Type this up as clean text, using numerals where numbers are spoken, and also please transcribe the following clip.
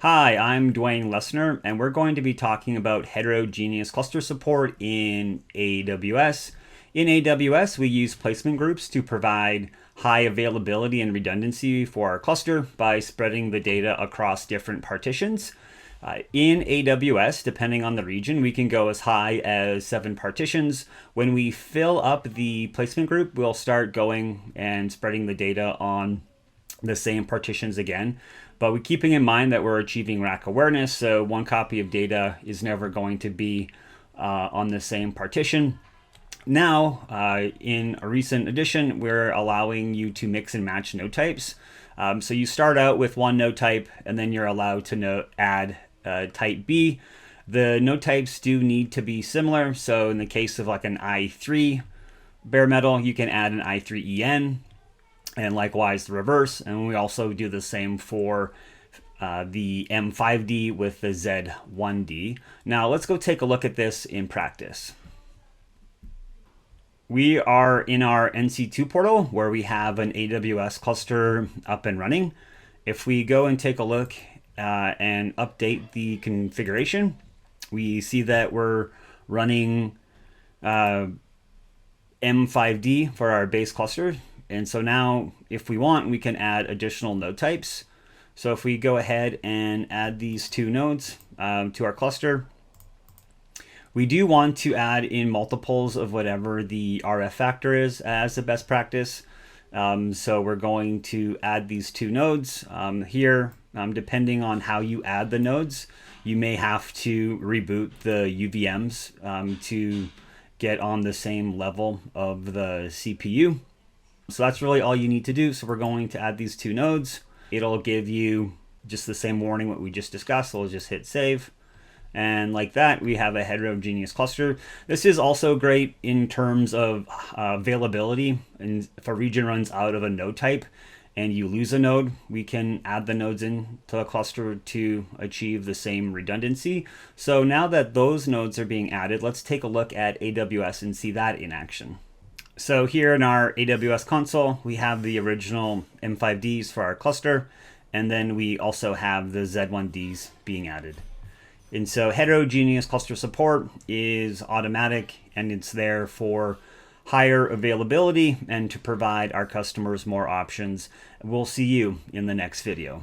Hi, I'm Dwayne Lessner, and we're going to be talking about heterogeneous cluster support in AWS. In AWS, we use placement groups to provide high availability and redundancy for our cluster by spreading the data across different partitions. In AWS, depending on the region, we can go as high as 7 partitions. When we fill up the placement group, we'll start going and spreading the data on the same partitions again. But we're keeping in mind that we're achieving rack awareness, so one copy of data is never going to be on the same partition. Now, in a recent addition, we're allowing you to mix and match node types. So you start out with one node type, and then you're allowed to add type B. The node types do need to be similar. So in the case of like an i3 bare metal, you can add an i3EN, and likewise the reverse. And we also do the same for the M5D with the Z1D. Now let's go take a look at this in practice. We are in our NC2 portal where we have an AWS cluster up and running. If we go and take a look and update the configuration, we see that we're running M5D for our base cluster. And so now if we want, we can add additional node types. So if we go ahead and add these two nodes to our cluster, we do want to add in multiples of whatever the RF factor is as a best practice. So we're going to add these two nodes here. Depending on how you add the nodes, you may have to reboot the UVMs to get on the same level of the CPU. So that's really all you need to do. So we're going to add these two nodes. It'll give you just the same warning what we just discussed. So we'll just hit save. And like that, we have a heterogeneous cluster. This is also great in terms of availability. And if a region runs out of a node type and you lose a node, we can add the nodes into a cluster to achieve the same redundancy. So now that those nodes are being added, let's take a look at AWS and see that in action. So here in our AWS console, we have the original M5Ds for our cluster, and then we also have the Z1Ds being added. And so heterogeneous cluster support is automatic, and it's there for higher availability and to provide our customers more options. We'll see you in the next video.